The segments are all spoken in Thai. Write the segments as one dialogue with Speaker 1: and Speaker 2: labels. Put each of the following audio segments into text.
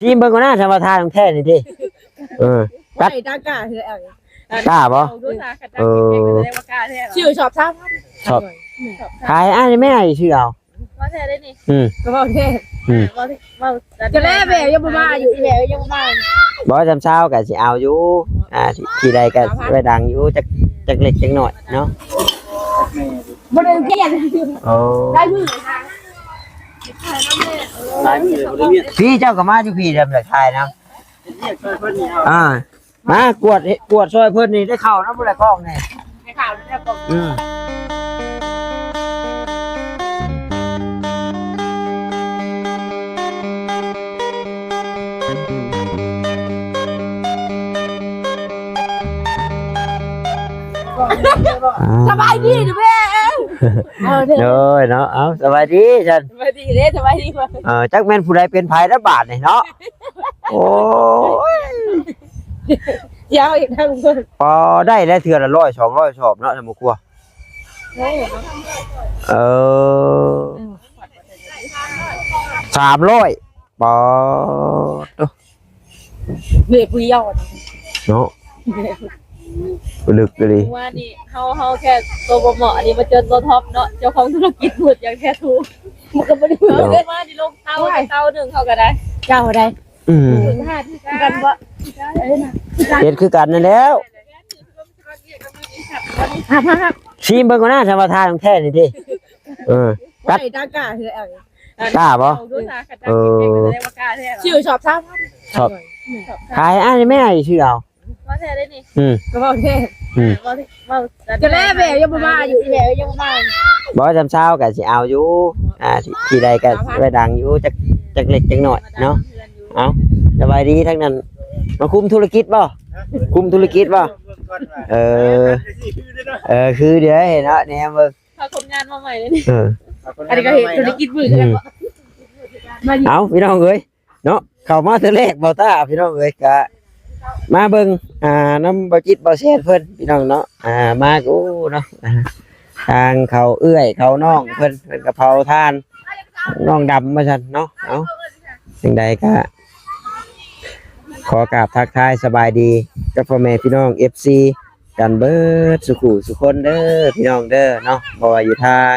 Speaker 1: ทีมเบิ่งก็น่าธรรมทานของแท้นี่ดิ
Speaker 2: กัดตากาคือเอา
Speaker 1: กล้าบ่
Speaker 2: ชื่อชอบท่า
Speaker 1: ชอบขายอ้ายแม่ชื่อเอา
Speaker 3: ว่าแท้ได้นี่
Speaker 2: ก็บอกแท้จะแล่แววยังบ่มาอยู่อีแววยังบ่มา
Speaker 1: บ่จำเช้าก็สิเอาอยู่ที่ใดก็ไปดังอยู่จักเล็กจักน้อยเนาะ
Speaker 2: บ่ได้เปลี่ยน
Speaker 1: โอ้
Speaker 2: ได้มือ
Speaker 1: พี่เจ้าก็มาอยู่พี่เดิมจากไทยนะมากวดซอยเพิ่นนี่ได้เข้านะบ่ได้คล้องนี่
Speaker 2: ให้ข่าวได้บ่สบายดีเด้อแม่
Speaker 1: เด้อเนาะเอาสบายดีฉัน
Speaker 2: สบายดีเด้สบายดี
Speaker 1: จักแม่นผู้ใดเป็นไผละบาทนี่เนาะโอ้ย
Speaker 2: ยาวอีกทางเพิ่น
Speaker 1: พอได้แล้วเทื่อละ100 200ชอบเนาะสมมุติว่า300ปอ
Speaker 2: เด็กผู้ยอด
Speaker 1: เนาะลึกเลย
Speaker 3: ว่านี่เฮาแค่ตัวบ่เหมาะอันนี้มาเจอตัวท็อปเนาะเจ้าของธุรกิจพูดอย่างแท้ถูกมันก็บ่ได้ว่านี่ลงเต้านึงเขาก็ได้
Speaker 2: เจ้าได้
Speaker 3: กันบ่
Speaker 1: เฮ็ดคือกันนั่นแล้วชิมเบิ่งก็น่าธรรมทานของแท้นี่ดิ
Speaker 2: กัดตากาคือเอา
Speaker 1: กล้าบ่
Speaker 2: ชื่อชอบท่า
Speaker 1: ชอบขายอ้ายแม่ชื่อเอา
Speaker 3: ว่าแท้ได้นี่
Speaker 2: ก็บอกแท้จะแล่แววยังบ่มาอยู่อีแววยังบ่มา
Speaker 1: บ่จำเช้าก็สิเอาอยู่ที่ใดก็ไปดังอยู่จักเล็กจักน้อยเนาะเอาสบายดีทั้งนั้นมาคุมธุรกิจบ่คุมธุรกิจบ่คือเดี๋ยวเห็นเนาะแหนมเบิ่ง
Speaker 3: พาคนงานมาใหม่เลยนี่
Speaker 2: อันนี้ก็เห็นธุรกิจมือกันบ่
Speaker 1: เอาพี่น้องเอ้ยเนาะเข้ามาเทื่อแรกเบาตาพี่น้องเอ้ยก็มาเบิ่งน้ำบ่จิตบ่แซ่บเพิ่นพี่น้องเนาะมากูเนาะทางเขาเอื้อยเขาน้องเพิ่นกะเพราทานน้องดำมาซั่นเนาะเอาจังใดก็ขอกราบทักทายสบายดีกับพ่อแม่พี่น้อง FC กันเบิดสุขุสุคนเด้อพี่น้องเด้อเนาะบ่ว่าอยู่ทาง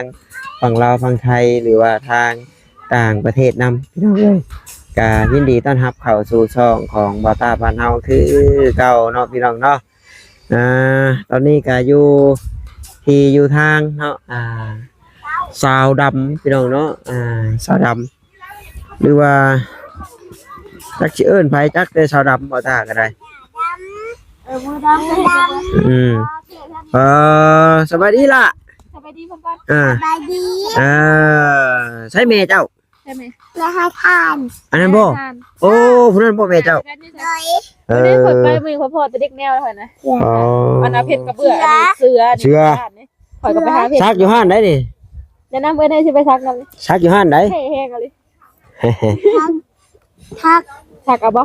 Speaker 1: ฝั่งลาวฝั่งไทยหรือว่าทางต่างประเทศนำพี่น้องเอ้ยก็ยินดีต้อนรับเข้าสู่ช่องของบ่าวตาบ้านเฮาคือเก่าเนาะพี่น้องเนาะตอนนี้ก็อยู่ทางเนาะสาวดำพี่น้องเนาะสาวดำหรือว่าจักสิเอิ้นไผจักแต่สาวดำบ่าวตาก็ได้สบายดีล่ะ
Speaker 3: สบายดีเพิ่นก่อน
Speaker 2: สบายดี
Speaker 1: ใช่แม่เจ้า
Speaker 3: ใช่ไหม
Speaker 2: แล้วให้ทาน
Speaker 1: อันนั้นบ่โอ้ผู้นั้นบ่แม่เจ้า
Speaker 3: ได้ผลไปมีพอแต่เด็กแนวเลยนะอันนั้นเพชรกระเบื้ออันนี้เสือข่อยก็ไปหาเพชร
Speaker 1: ซักอยู่ห้านได้นี่
Speaker 3: จะนำเอิ้นให้สิไปซักนำ
Speaker 1: ซักอยู่ห้านได้
Speaker 3: แห้งๆเลย
Speaker 2: ซัก
Speaker 3: เอาบ่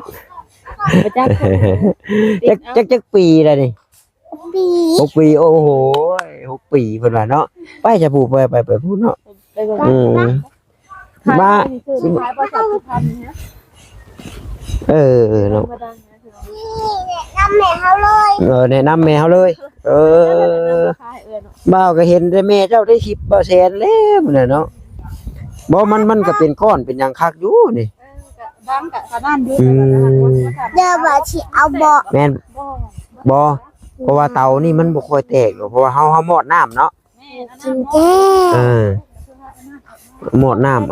Speaker 3: ไป
Speaker 1: จักปีแล้วนี่6 ปีโอ้โห6 ปีเพิ่นว่าเนาะไปจะพูดไปพูดเนาะมา
Speaker 3: ขายประสาทสุพรรณนะ
Speaker 1: เนาะ
Speaker 2: แนะนำแม่เฮาเลย
Speaker 1: แนะนำแม่เฮาเลยบ่าวก็เห็นได้แม่เจ้าได้10%แล้วนั่นเนาะบ่มันก็เป็นก้อนเป็นหยังคักอยู่นี่
Speaker 3: ดังกะขนาดอยู่
Speaker 2: เด้อว่าสิเอาบ่
Speaker 1: แม่นบ่เพราะว่าเตานี่มันบ่ค่อยแตกหรอกเพราะว่าเฮาหมดน้ำเนาะ
Speaker 2: จริงแท้
Speaker 1: หมดน้ำ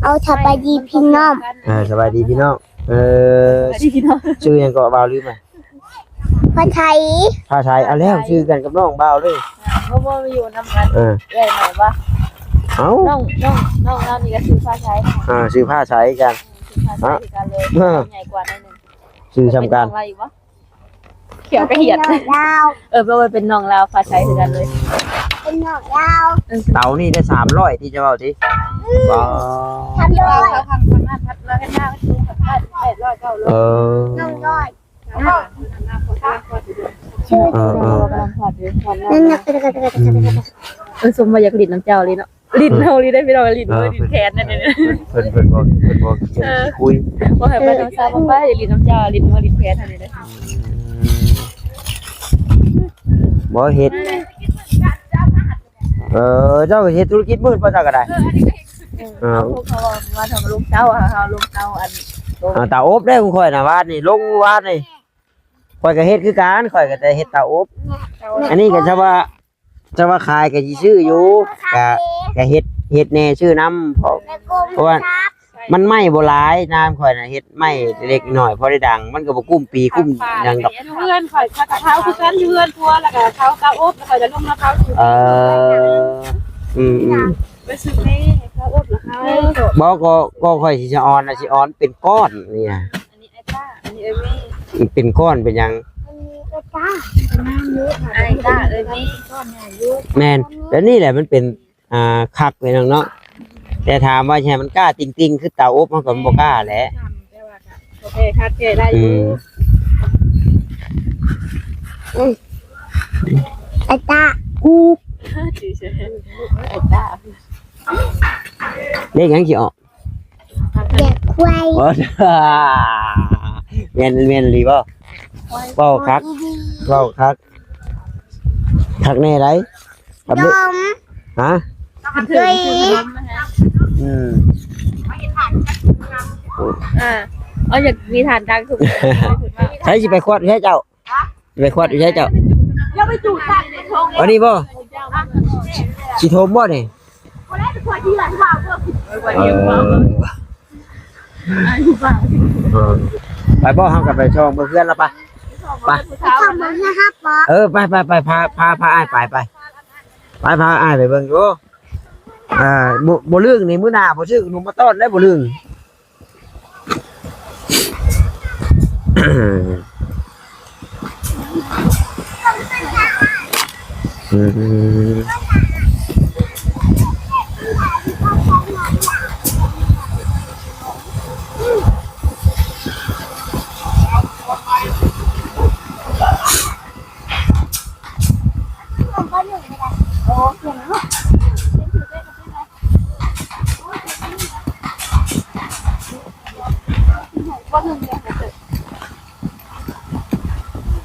Speaker 2: เอาสบายดีพี่น้อง
Speaker 1: สบายดีพี่น้องชื่อหยังก็บ่าวลืมไป
Speaker 2: ภาษา
Speaker 1: ไทยเอาแล้วชื่อกันกับน้องบ่าวเลย
Speaker 3: บ่มาอยู่นำกันใหญ่หน่อยบ่
Speaker 1: เอ้า
Speaker 3: น้องเรานี่ก็ชื่อภาษาไทย
Speaker 1: ชื่อภาษาไทยกัน
Speaker 3: เลยใหญ่กว่าหน่อยนึง
Speaker 1: ชื่อสำคัญ
Speaker 3: เขียวกระเหียดเพราะว่าเป็นน้องลาวภาษาไทยคือกันเลย
Speaker 2: เป็นน้องลาว
Speaker 1: เตานี่ได้300ที่จะเว้าสิบ่
Speaker 2: ทำด้วย
Speaker 3: พันแล้วกันหน้าสูง800 900
Speaker 2: น้องน้อย
Speaker 3: นั่นน่ะสมมาอยากลิ้นน้ำเจ้าเลยเนาะ ลิ้นเฮาลิ้นได้พี่น้องลิ้นมือลิ้นแขนนั่นนี่
Speaker 1: เพิ่นบอกคุย
Speaker 3: บ่ให้ไปทางซ้ายบ่ไปลิ้นน้ำจ้าลิ้นมือลิ้นแขนนั่นนี่เด้อ
Speaker 1: บ่เฮ็ดเจ้าเฮ็ดธุรกิจมืดบ่เจ้าก็ได้
Speaker 3: พวกเขาว่าทำลุงเต้าเฮาลุงเต้าอัน
Speaker 1: เตาอบได้ของข่อยน่ะวาดนี่ลงวาดนี่ข่อยก็เฮ็ดคือกันข่อยก็แต่เฮ็ดเตาอบอันนี้ก็จะว่าขายก็สิซื้ออยู่ก็เฮ็ดแน่ชื่อน้ำเพราะว่ามันไหม้บ่หลายน้ำข่อยน่ะเฮ็ดไหม้เล็กน้อยพอได้ดังมันก็บ่กุ้มปีกุ้มหยังดอก
Speaker 3: เพื่อนข่อยเขาเท้าคือกันเพื่อนทัวแล้วก็เขาเต้าอบแล้วก็จะลงมาเท้า
Speaker 1: อืม
Speaker 3: ไปซื้อแม่เขาอบแล้วเขา
Speaker 1: บ่ก็ค่อยสิออนน่ะสิออนเป็นก้อนนี่
Speaker 3: อันนี้ไอ้ป้าอันนี้เอ้ย
Speaker 1: เป็นก้อนเป็นหยัง
Speaker 3: ไอ้ป้าเอ้ยนี่
Speaker 1: แม่นแล้วนี่แหละมันเป็นคักไปน้องเนาะแต่ถามว่าใช่มันกล้าติงๆคือเตาอบมันก็บ่กล้าแหละ
Speaker 3: โอเคคัดเกได้อยู่
Speaker 2: ไอ้ตา
Speaker 3: เฉยๆไอ้ป้า
Speaker 1: เลขหยังสิออก
Speaker 2: เด็กควาย
Speaker 1: โอ้แม่นหรือบ่เว้าคักคักแน่ไดครับ
Speaker 2: ด
Speaker 1: ลูก
Speaker 2: ม
Speaker 1: ฮะ
Speaker 2: ด้วย
Speaker 1: อืม
Speaker 3: เอาอยากมีฐานดังถูก
Speaker 1: ใช้สิไปควดใช่เจ้าสิไปควดใช่เจ้า
Speaker 3: แล้วไปจูดกันในทง
Speaker 1: อันนี้บ่สิโทมบ่นี่
Speaker 3: คนแรกเป็นคนที่หลังว่าเพื่อ
Speaker 1: ไปบ่เฮากับไปช่องเพื่อนแล้วปะไป
Speaker 2: ทำมันนะครับป๊อ
Speaker 1: ไปพาอ้ายไปพาอ้ายไปเบิ่งอยู่บ่เรื่องนี่มื้อหน้าบ่ซื้อขนมมาต้อนได้บ่เรื่อง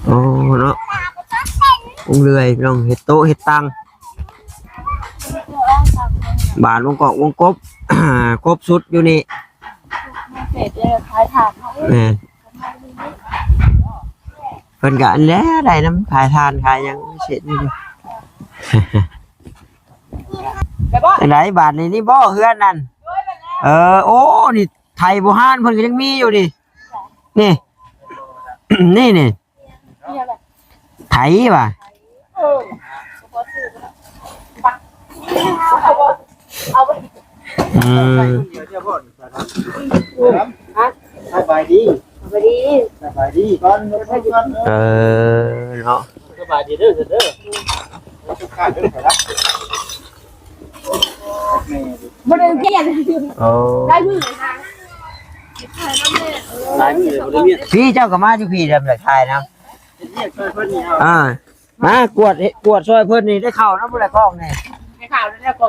Speaker 1: โอ้เนาะองเรือยพี่น้องเฮ็ดโต๊ะเฮ็ดตังบานวงเกาะวงกบกบสุดอยู่นี่
Speaker 3: เสร็จเลยคลายฐาน
Speaker 1: แม่นเพิ่นก็อันแล้วได้น้ำขายทานขายหยังเสร็จนี่อันไหนบาทนี่บ่เฮือนนั่นโอ้นี่ไทยโบราณเพิ่นก็ยังมีอยู่ดินี่ นี่ไทยป่ะ
Speaker 4: สบายดีก่อนเ
Speaker 1: นาะ
Speaker 4: สบายดีเด้อทุกข้าเด้อครับ
Speaker 3: บริเวณเพียน ได้มือเลยค่ะ
Speaker 4: หลายมื้อเลยบ่ได้เมีย
Speaker 1: พี่เจ้าก็มาอยู่พี่เดิมเลยทายนะ
Speaker 4: เรียกช่วยเพิ่นนี่เอา
Speaker 1: มากวดซอยเพิ่นนี่ได้เข้านะบ่ได้คล้องนี่
Speaker 3: ในข่าวแล้วก็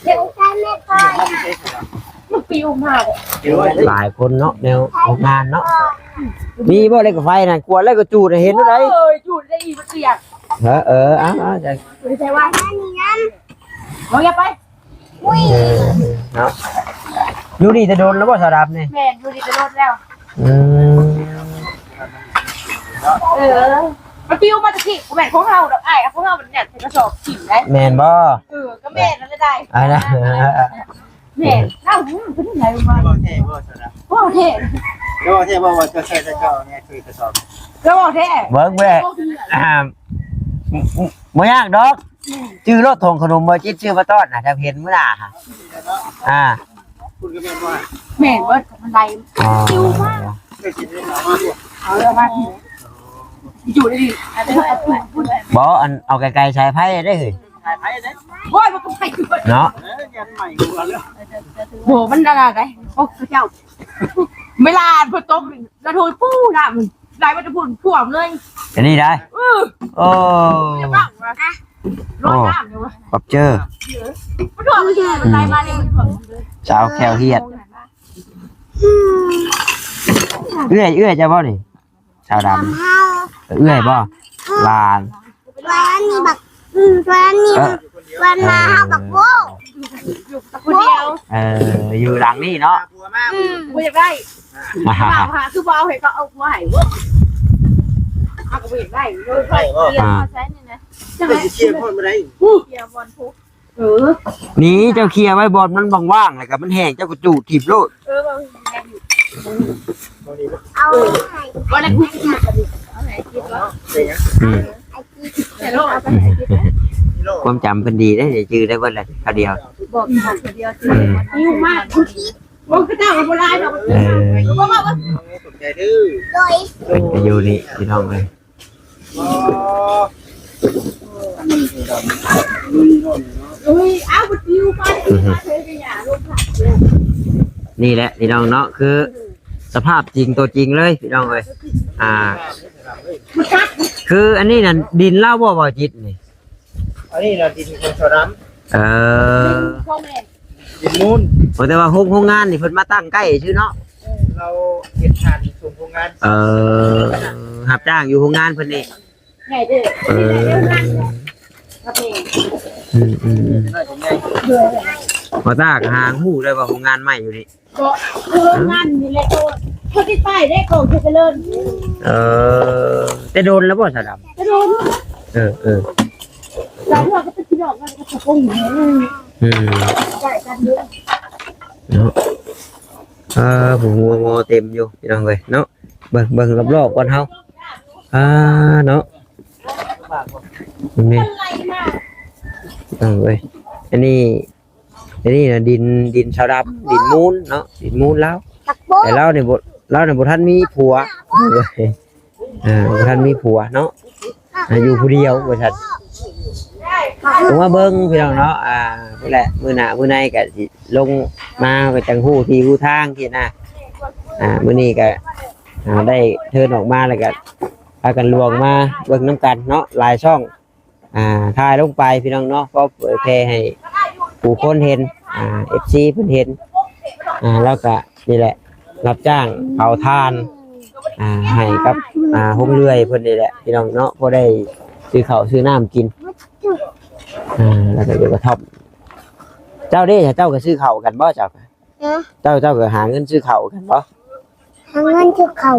Speaker 2: เด็กชายไม่พอ
Speaker 3: มันปิวมาก
Speaker 4: เดี๋ยวไว้
Speaker 1: หลายคนเนาะแนวออกงานเนาะมีบ่เล็กกับไฟนั่นกวดแล้วก็จูดให้เห็นได้
Speaker 3: จูดได้อีกเสียง
Speaker 1: จะ
Speaker 3: ไม่ใช่ว่า
Speaker 2: นั่นนี่นั่น
Speaker 3: ลองอย่าไป
Speaker 1: เนาะอยู่นี่จะโดนแล้วบ่สาดับนี่
Speaker 3: แม่ดูดิจะโดนแล้ว มันปิวมาจากที่แม่ของเราดอกไอ้ของเรามันเนี่ยกระสอบขิงได้
Speaker 1: แม่นบ่
Speaker 3: ก็แม่นั่นได้
Speaker 1: นะ
Speaker 3: แม่เอ้าเป็นยังไงมา
Speaker 4: บ่แท้บ่ซะนะ
Speaker 3: พ่อเท่
Speaker 4: บ่แท้บ่ว่าจะใช้แต่เจ้าเนี่ยคือกระสอบ
Speaker 3: ก็บอกเท่
Speaker 1: เบิ่งแม่บ่ยากดอกชื่อรถทงขนมบ่จิตชื่อมาต้อนน่ะถ้าเห็นมื้อหน้าค่ะ
Speaker 4: คุณก็แม่นว่า
Speaker 3: แม่เบิดมันไดปิวมาก
Speaker 4: เคยกินได้หรอว่า
Speaker 3: เอาเรื่องมากอยู่ได้ดิอันนี้พูดเลย
Speaker 1: บ่อันเอาไกลๆใช้ไผได้เฮ้ย
Speaker 4: ถ่ายไผเด้
Speaker 3: โอ้ยมันต้องไปคือ
Speaker 1: เนาะ
Speaker 4: ยันใหม่กว่าแล้ว
Speaker 3: โหมันอะไรไงโอ้เจ้าเวลาพอตกกระโดดปู้น่ะมันได้มันจะพูดพ่วงเลย
Speaker 1: อันนี้ได้โอ้
Speaker 3: จะบ้างวะ
Speaker 2: ร้อยน้ำอยู่วะ
Speaker 1: ปอบเจอ
Speaker 2: มันโดดมันมันได้มาเนี่ยมันบอก
Speaker 1: สาวแควเฮียดเอื้อยจะบ่นี่ชาวดำเอื้อยบ่ลาน
Speaker 5: วันนี้บักวันนี้วันมาเฮาบักโบ
Speaker 2: คนเดียว
Speaker 1: อยู่หลังนี่เนาะ
Speaker 4: บัวมาก
Speaker 2: กูอยากได้บ่าวหาคือบ่าวเห็นก็เอาหัวไห้เว้ยเอาก็บ่อยากได้โดย
Speaker 4: ใช่บ่
Speaker 3: เกียร์มาใช้นี่นะ
Speaker 2: จังได๋
Speaker 4: เชียร์คนมาได้
Speaker 3: เกียร์บอลทุก
Speaker 1: นี่เจ้าเคลียร์ไว้บอลมันว่างๆเลยกับมันแห้งเจ้าก็จูดถีบโลด
Speaker 3: บาง
Speaker 5: เอาให้
Speaker 2: บ่ได้กู
Speaker 3: เอาไหนคิดว่า
Speaker 4: เป็นยัง
Speaker 2: แต่โลกเอาไป
Speaker 4: กิโล
Speaker 1: ความจำเป็นดีได้เดี๋ยวจื้อได้เบิดเลยคราวเดียว
Speaker 3: บอกคนเดียวจริง
Speaker 2: หิวมากบ่คือเจ้าบ่ได้ดอก
Speaker 4: สนใจดื้อ
Speaker 5: โดย
Speaker 1: เป็นไปอยู่นี่พี่น้องเลย
Speaker 4: อ๋อ
Speaker 2: อุ้ยเอาบ่หิวไปเฮ้ยอย่าลงค่ะ
Speaker 1: นี่แหละพี่น้องเนาะคือ สภาพจริงตัวจริงเลยพี่น้องเลยคืออันนี้น่ะดินเล่าบ่จิตนี่
Speaker 4: อันนี้เราดินคนชาวน้
Speaker 2: พ่อแม่
Speaker 4: ำดินมูล
Speaker 1: แต่ว่าโรงงานนี่เพิ่นมาตั้งใกล้ชื่อเนาะ
Speaker 4: เราเห็ดทานส่งโรงงาน
Speaker 1: รับจ้างอยู่โรงงานเพิ่นนี่
Speaker 2: ไงเด้อนี่แหละเรื่องนั้นครับแม่
Speaker 4: น่าจะใหญ่
Speaker 1: บ่ตากหางหู้ได้ว่าโรงงานใหม่อยู่นี่
Speaker 2: ก็งานนี่แหละคนที่ป้ายได้ของเจริญ
Speaker 1: แต่โดนแล้วบ่สะดำ
Speaker 2: จะโดน หลายเราก็เป็นพี่น้องกันก็ตะโกนอยู่ใช่กันเยอะ
Speaker 1: เนาะผมโมเต็มอยู่พี่น้องเลยเนาะเบิ่งรอบๆก่อนเฮาเนาะนี่
Speaker 2: อะไรมาก
Speaker 1: เลยอันนี้นะดินชาวดำดินมูลเนาะดินมูลแล้ว
Speaker 5: บักโบ
Speaker 1: แต่เราเนี่ยบ่ทันมีผัวเลยบ่ทันมีผัวเนาะอยู่ผู้เดียวบ่ทันผมว่าเบิ่งพี่น้องเนาะนี่แหละมื้อหน้ามื้อในก็สิลงมาไปจังฮู้ที่ฮู้ทางที่น่ะมื้อนี้ก็ได้เทินออกมาแล้วก็พากันลวงมาเบิ่งน้ำกันเนาะหลายช่องถ่ายลงไปพี่น้องเนาะก็เผยแพร่ให้ผู้คนเห็นFC เพิ่นเห็นแล้วก็นี่แหละรับจ้างเผาทานให้กับโฮมเรื่อยเพิ่นนี่แหละพี่น้องเนาะพอได้ซื้อข้าวซื้อน้ำกินแล้วก็อยู่กระท่อมเจ้าเด้เจ้าก็ซื้อข้าวกันบ่เจ้าก็หาเงินซื้อข้าวกันบ่
Speaker 5: ทางนั้นที่เขา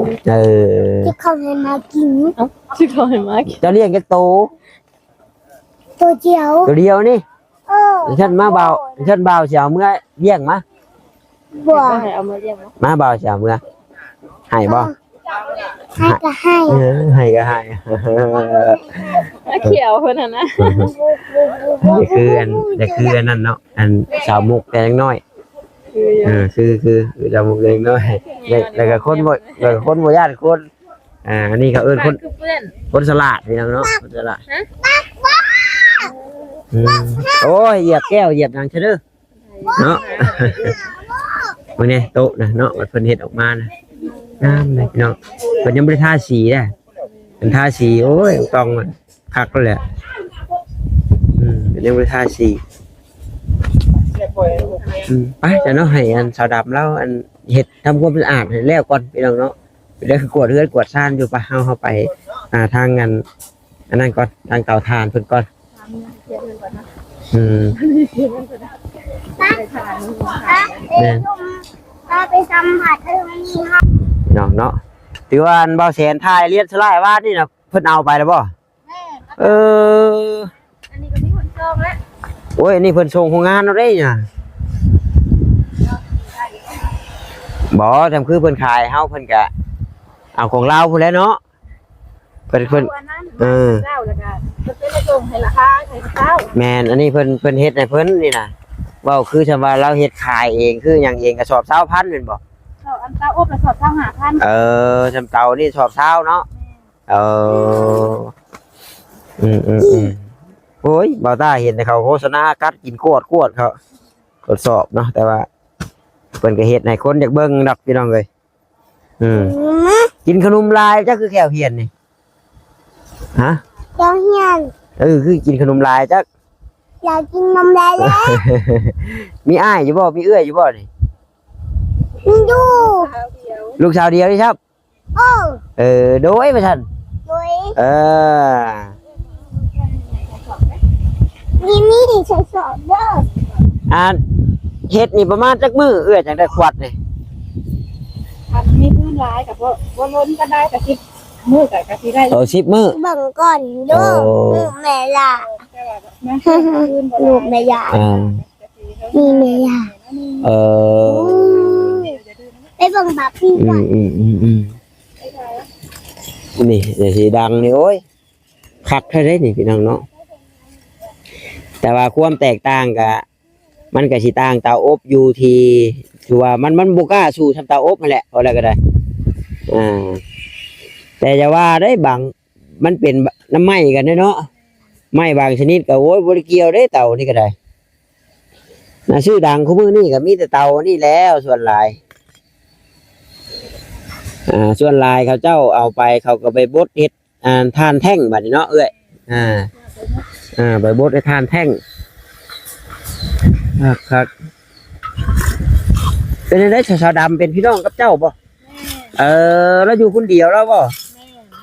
Speaker 1: ที่
Speaker 5: เขาให้มากิน
Speaker 3: ชื่อเขาเห็นไหม
Speaker 1: เจ้าเลี้ยงแค่โต
Speaker 5: ตัวเดียว
Speaker 1: ตัวเดียวนี่
Speaker 5: เ
Speaker 1: ฉันมาเบาสิเอาเมื่อเลี้ยงมา
Speaker 5: บัว
Speaker 3: เอามาเรียกว่า
Speaker 1: มาเบาสิเอาเมื่อให้บ่
Speaker 5: ให้ก็ให้
Speaker 1: ให้ก็ให้
Speaker 3: เขียวคนนั้นนะ
Speaker 1: นี่คืออันนั้นเนาะอันสาวมุกแต่ยังน้อยคือสาวมุกแต่ยังน้อยแล้วก็คนบ่ญาติคนอันนี้เขาเอิ้นคน
Speaker 3: คือเพื่อน
Speaker 1: คนสลัดพี่น้องเนาะคนสลัดโอ้ยเหยียบแก้วเหยียบหยังซะเด้อเนาะมื้อนี้โต๊ะนะเนาะเพิ่นเฮ็ดออกมานะงามเลยพี่น้องเพิ่นยังบ่ได้ทาสีเด้อเป็นทาสีโอ้ยต้องคักแล้วแหละเพิ่นยังบ่ได้ทาสีไปจะเนาะให้อันสาวดำแล้วอันเฮ็ดทำความสะอาดให้แล้วก่อนพี่น้องเนาะไปเด้อกวาดเรือนกวาดซ่านอยู่ปะเฮาไปทางงานอันนั้นก่อนทางเตาถ่านเพิ่นก่อน
Speaker 5: ไปสัมผัสเรื่องนี้ครับ
Speaker 1: น้องเนาะถือว่าอันเบาแสนทายเรียนสลายว่านี่นะเพิ่นเอาไปแล้วบ่
Speaker 3: อันนี้ก็มีคนจองแล้ว
Speaker 1: โอ้ยนี่เพิ่นส่งโรงงานเอาได้น่ะบ่จำคือเพิ่นขายเฮาเพิ่นก็เอาของเราพุ่นแหล้วเนาะเพิ่น
Speaker 3: วันนั้นเจ้าแล้วกันจะเป็นส่งให้ราคาให้เจ้า
Speaker 1: แม่นอันนี้เพิ่นเฮ็ดให้เพิ่นนี่น่ะเว้าคือชำว่าเราเฮ็ดขายเองคือหยังเองกระสอบ20,000แม่นบ่
Speaker 3: อันเต้าอบละสอบเท่า5,000
Speaker 1: ชำเตานี่สอบ20,000เนาะโอ้ยบ่าวตาเห็นแต่เขาโฆษณากัดกินกวดเขาทดสอบเนาะแต่ว่าเพิ่นก็เฮ็ดให้คนอยากเบิ่งดอกพี่น้องเอ้ยกินขนมลายจักคือแก้วเฮียนนี่ฮะ
Speaker 5: เจ้าเฮียน
Speaker 1: แ คือกินขนมลายจัก
Speaker 5: อยากกินนมแล้วแล้ว
Speaker 1: มีอ้ายอยู่บ่มีเอื้อยอยู่บ่นี่
Speaker 5: ดู
Speaker 1: ลูกสาวเดียวนี่ครับ
Speaker 5: โอ้
Speaker 1: โดยไปท่าน
Speaker 5: โดย
Speaker 1: เออ
Speaker 5: มีใส่สอดเด้อ
Speaker 1: เฮ็ดนี่ประมาณจักมื้อเอื้อยจังได้ขวดนี่
Speaker 2: อันนี้พื้นร้ายกับว่าล้นก็ได้กับคิดมือกับที่ได้
Speaker 1: 10 มื้อ
Speaker 5: เบิ่งก่อนเด้อลูกแม่ล่ะ
Speaker 2: นะพื้นบ่
Speaker 5: ลูกแม่ย่า
Speaker 1: อ่า
Speaker 5: มีแม่ย่า
Speaker 1: เออ
Speaker 5: ไปเบิ่งบับพี่ก่อน
Speaker 1: นี่เดี๋ยวสิดังนี่โอ้ยคักเท่าได้นี่พี่น้องเนาะแต่ว่าความแตกต่างกะมันก็สิต่างเตาอบอยู่ที่คือว่ามันบ่กล้าสู่ทำเตาอบนั่นแหละเอาแล้วก็ได้แต่จะว่าได้บางมันเป็นน้ำไหม้กันเนาะไหม้บางชนิดก็โอ้ยบ่ได้เกี่ยวได้เตานี่ก็ได้น่ะชื่อดังของมื้อนี้ก็มีแต่เตานี่แล้วส่วนหลายส่วนลายเขาเจ้าเอาไปเขาก็ไปบดเฮ็ดทานแท่งบัดนี้เนาะเอ้ยไปบดให้ทานแท่งครับเป็นได้ชาวดำเป็นพี่น้องกับเจ้าบ่แล้วอยู่คนเดียวแล้วบ่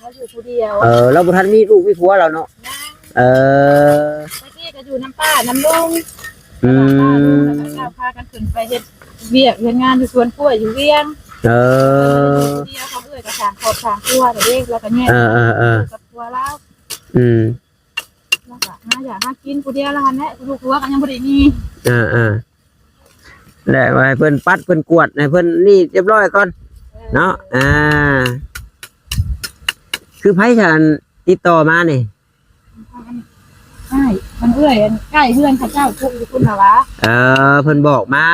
Speaker 2: เราอยู่ผู้เดียว
Speaker 1: เราบ่ทันมีลูกมีผัวแล้วเนาะ
Speaker 2: เมื่อกี้ก็อยู่น้ำป้าน้ำลุงแล้วพากันขึ้นไปเฮ็ดเวียกเฮ็ดงานอยู่สวนกล้วยอยู่เวียงเดียวเขาเอื้อยกับสางขอบสางตัวเด็กแล้วก็แง่กับตัวแล้วแล้วก็อยากกินผู้เดียวแล้วแหละลูกตัวกันยังบ่ได้มี
Speaker 1: ได้ไว้เพิ่นปัดเพิ่นกวดให้เพิ่นนี่เรียบร้อยก่อนเนาะคือไผฉันติดต่อมานี่
Speaker 2: ใช่มันเอื้อยใกล้เพื่อนเขาเจ้าทุกอยู่คุณน่ะวะ
Speaker 1: เพิ่นบอกมา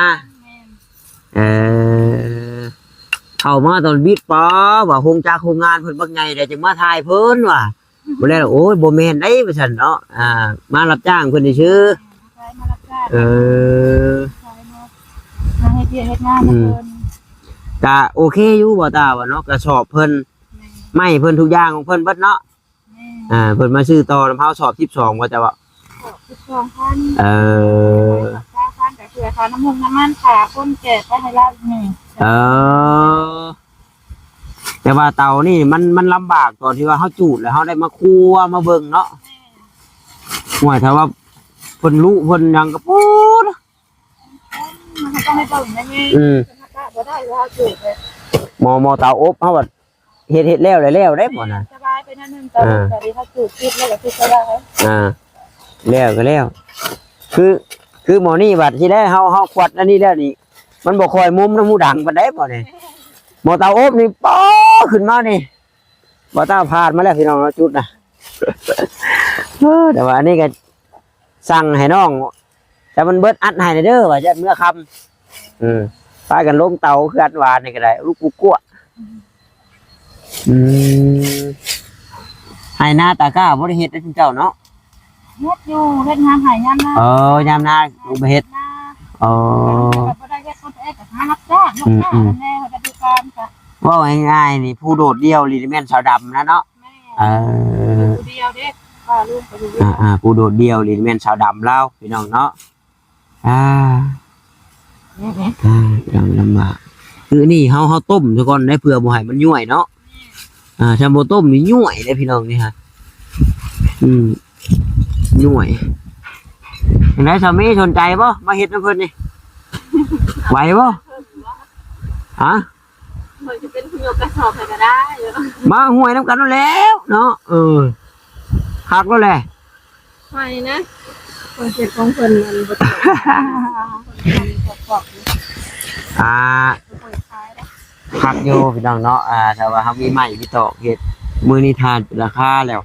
Speaker 1: เข้ามาตอนบิดปอว่าโครงจากโครงงานเพิ่นบักใหญ่ได้จังมาถ่ายเพิ่นว่ะบ่แล้วโอ้ยบ่แม่นได้ว่าซั่นเนาะมารับจ้างเพิ่นซื่อ
Speaker 2: มารับจ้างมาเฮ็ดเวียกเฮ็ดงานเพิ่น
Speaker 1: ก็โอเคอยู่บ่ตาว่าเนาะก็สอบเพิ่นไม่เพิ่นทุกอย่างของเพิ่นเบิดเนาะเพิ่นมาซื้อต่อนำเฮาสอบ12ว่าจะว่า
Speaker 2: 12,000ค่าก็คือค่าน้ำมันค่าคนแก่ไปให้เรานี่
Speaker 1: แต่ว่าเตานี่มันลำบากตอนที่ว่าเฮาจูดแล้วเฮาได้มาคั่วมาเบิ่งเนาะห่วยถ้าว่าเพิ่นรู้เพิ่นหยังก็พูด
Speaker 2: มันต้องให้เบิ่งได้ไงบ่ได้ว่าจูดเลย
Speaker 1: หมอเตาอบเฮาว่าเฮ็ดแล้วได้บ่น่ะ
Speaker 2: สบายไปนั่นนึงแต่ดีถ้าจูดคิดแล้วก็คิดก็ได้
Speaker 1: แล้วก็แล้วคือหมอนี่บัดที่แล้วเฮาขวดอันนี้แล้วนี่มันบ่ค่อยมุมน้ำหูดังปานใดบ่นี่หมอเตาอบนี่ป๊อขึ้นมานี่บ่ตาผ่านมาแล้วพี่น้องจุดน่ะแต่ว่าอันนี้ก็สั่งให้น้องแต่มันเบิดอัดให้เด้อว่าจะเมื่อค่ำพากันลงเตาคืออัดหวานนี่ก็ได้ลูกกัวให้หน้าตาก้าบ่ได้เฮ็ดได้เจ้าเนาะ
Speaker 2: เฮ็ดอยู่เฮ็ดงานหายามนะ
Speaker 1: ยามนาลูกไปเฮ็ด
Speaker 2: บ่ได้เฮ็ดคนเอกก็หารับจ้างแน่ก็ดูการค่ะ
Speaker 1: ว่าง่ายๆนี่ผู้โดดเดี่ยวลีแม่นชาวดำนะเนาะ
Speaker 2: ผู้เดียวเด้ลูกไปอยู่
Speaker 1: ผู้โดดเดี่ยวลีแม่นชาวดำเล่าพี่น้องเนาะยังลำบากคือนี่เฮาต้มซะก่อนได้เผื่อบ่ให้มันย่วยเนาะถ้าบ่ต้มนี่ย่วยได้พี่น้องนี่ฮะย่วยเห็นไหมสามีสนใจป่ะมาเฮ็ดน้ำเพิ่นนี่ไหวป่ะ
Speaker 2: มันจะเป็นผู้ยกกระสอบให้ก็ได้
Speaker 1: มาห่วยน้ำกันแล้วเนาะคักแล้วแหละ
Speaker 2: ไหวนะคนเจ็บของเพิ่นมันบ่ตก
Speaker 1: คักอยู่พี่น้องเนาะถ้าว่าเฮามีไม้มีตอกเฮ็ดมื้อนี้ทานราคาแล้ว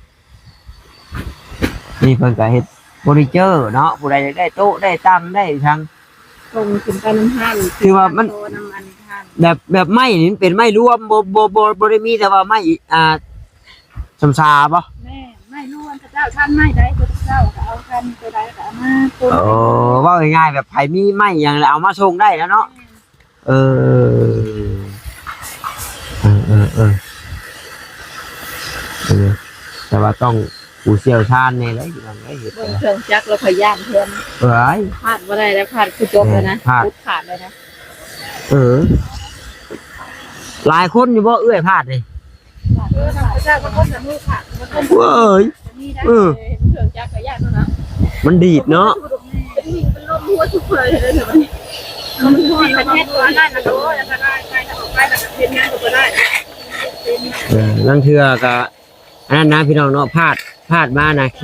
Speaker 1: นี่เพิ่นก็เฮ็ดเฟอร์นิเจอร์เนาะผู้ใดอยากได้โต๊ะได้ตั้งได้ทั้ง
Speaker 2: ส่งขึ้นไปน้ำห้าน
Speaker 1: คือว่ามันแบบไม้นี่เป็นไม้รวมบ่ได้มีแต่ว่าไม้สำซาบ่
Speaker 2: แม่ไม้รวมเจ้าท่านไม้ใดเจ้าก็เอาท่านตัวใดก็เอามาต้
Speaker 1: นว่าง่ายๆแบบไผมีไม้หยังเอามาส่งได้แล้วเนาะแต่ว่าต้อง ผู้เชี่ยวชาญในเลยพี่น้องเอ้ยเฮ็ด
Speaker 3: เบิ่งเครื่องจักรแล้วพยายามเพิ่น
Speaker 1: เอ้ย
Speaker 3: พลาดบ่ได้แล้วพลาดคือจบเลยนะ
Speaker 1: พลาด
Speaker 3: พุดขาดเลยนะ
Speaker 1: หลายคนอยู่บ่เอื้อยพลาดเลย
Speaker 2: ธรรมชาติมันก็จะมือขาดมันก็
Speaker 1: เว้ย
Speaker 2: มีได้
Speaker 1: เออ
Speaker 3: เครื่องจักรก็ยากเนาะ
Speaker 1: มันดีดเนาะ
Speaker 2: เป็นวิ่งเป็นลมหัวทุกคนเลยเดี๋ยวนี้มันหัวมันเฮ็ดตัวได้นะโดยแล้วก็ได้ไปถ้าออกไปแล้วก็เฮ็ดงานก็ได้
Speaker 1: ลังเทือก็อันนั้นนะพี่น้องเนาะพลาดมานะแข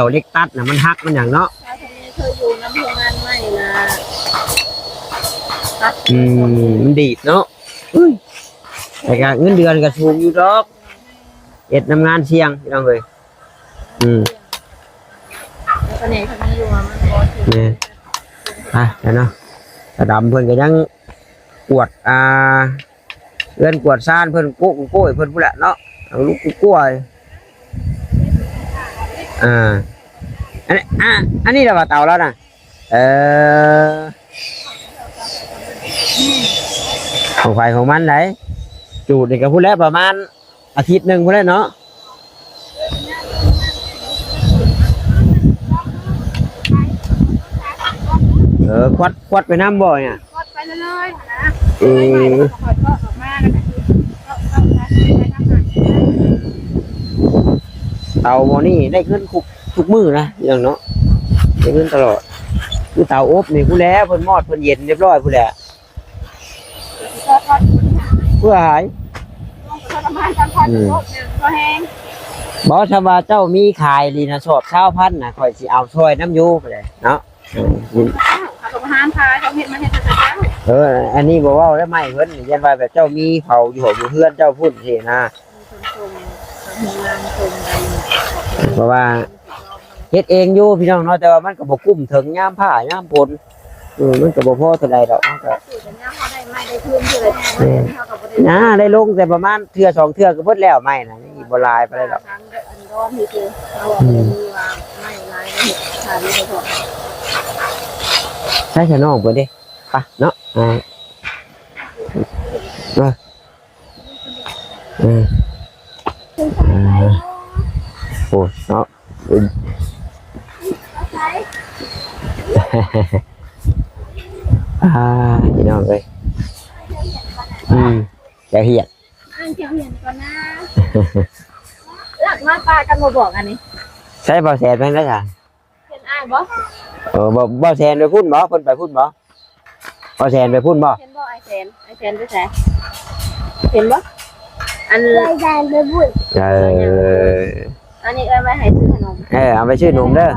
Speaker 1: วเล็กตัดนะมันหักมันอย่างเนาะ
Speaker 3: ถ้าทีนี้เธออยู่น้ำโรงงานไม่นะตัด
Speaker 1: มันดีดเนาะแต่ก็เงินเดือนก็สูงอยู่ดอกเอ็ดนำงานเชียงพี่น้องเลย
Speaker 3: แล้วก็เนี่ยเขาไม่รู้ว่ามันบ่ถึง
Speaker 1: เนี่ยแล้วเนาะกระดำเพิ่นก็ยังกวดเอื้อนกวดซ่านเพิ่นโก้เพิ่นพูดแหละเนาะเอาลูกกล้วยอันนี้เราว่าเตาแล้วนะของไฟของมันไหนจูดนี่ก็พูดแล้วประมาณอาทิตย์หนึ่งพูดแล้วเนาะควัดไปน้ำบ่อยอ่ะ
Speaker 2: กดไปเลยๆนะ
Speaker 1: เออ
Speaker 2: คอยก็ออกมาแล้วก็เข้าไปทำงาน
Speaker 1: เตาโมนี่ได้ขึ้นทุกมือนะอย่างเนาะได้ขึ้นตลอดคือเตาอบนี่พูดแล้วเพิ่นมอดเพิ่นเย็นเรียบร้อยพูดแล้วเพื่อหาย
Speaker 2: ทำงานทำพันธุ์ก็แห้ง
Speaker 1: บอกถ้าว่าเจ้ามีขายดีนะชอบข้าวพันนะข่อยสิเอาช่วยน้ำยูไปเลยเนาะ
Speaker 2: เขาต้องห้ามพาเขาเห็นมันเห็นแต่เจ้า
Speaker 1: อันนี้บอกว่าได้ไหมเพิ่นยันว่าแบบเจ้ามีเผาอยู่หัวอยู่เพื่อนเจ้าพูดสินะเพราะว่าเฮ็ดเองอยู่พี่น้องเนาะแต่ว่ามันก็บ่กุ้มถึงยามผ้ายามฝนมันก็บ่พอเท่าใดดอกมันก็ได้ลงแต่ประมาณเทื่อสองเทื่อก็เบิดแล้วไม่นะนี่บ่หลายไปเลยดอกใช่ฉันน้องเพิ่นดิไปเนาะโอ้เนาะพี่น้องเลยแกเหียด
Speaker 3: อ่านเขียนก่อนนะหลักมาปลากันมาบอกอันนี้
Speaker 1: ใช้เบาแสนไปแล้วจ้ะ
Speaker 3: เห็นอ่านบ่
Speaker 1: เบาแสนไปพุ่นบ่เพิ่นไปพุ่นบ่เบาแสนไปพุ่นบ่
Speaker 3: เห็นบ่ไอแซนไปใส่เห็นบ่อัน
Speaker 5: รายการไปบุญ
Speaker 3: อันนี้เอาไว้ให้ซื้อขนม
Speaker 1: เอาไปชื่อหนุ่มเด้อ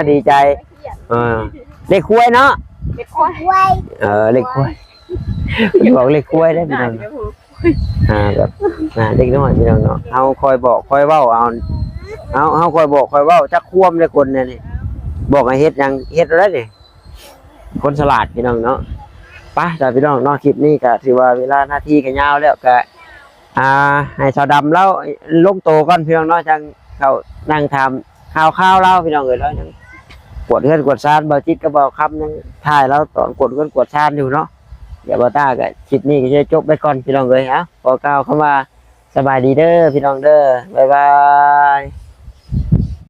Speaker 1: ดีใจเล็กคุ้ยเนาะ
Speaker 3: เด็กควาย
Speaker 5: ไว้
Speaker 1: เล็กคุ้ยบอกเล็กคุ้ยได้พี่น้องแบบเด็กน้อยพี่น้องเนาะเอาคอยบอกคอยเว้าเอาคอยบอกคอยเว้าจักควมเลยคนเนี่ยนี่บอกให้เฮ็ดยังเฮ็ดแล้วนี่คนฉลาดพี่น้องเนาะไปแต่พี่น้องเนาะคลิปนี้ก็ถือว่าเวลาหน้าที่ก็ยาวแล้วก็ให้ชาวดำเล่าลงโตก่อนพี่น้องเนาะจังเขานั่งทำข้าวเล่าพี่น้องเอ้ยแล้วยังกวดเฮือนกวดซานบ่จิตก็บ่คำยังถ่ายแล้วตอนกวดเฮือนกวดซานอยู่เนาะเดี๋ยวบ่ต้าก็คลิปนี้ก็จะจบไปก่อนพี่น้องเอ้ยขอกล่าวคำว่าสบายดีเด้อพี่น้องเด้อบ๊ายบาย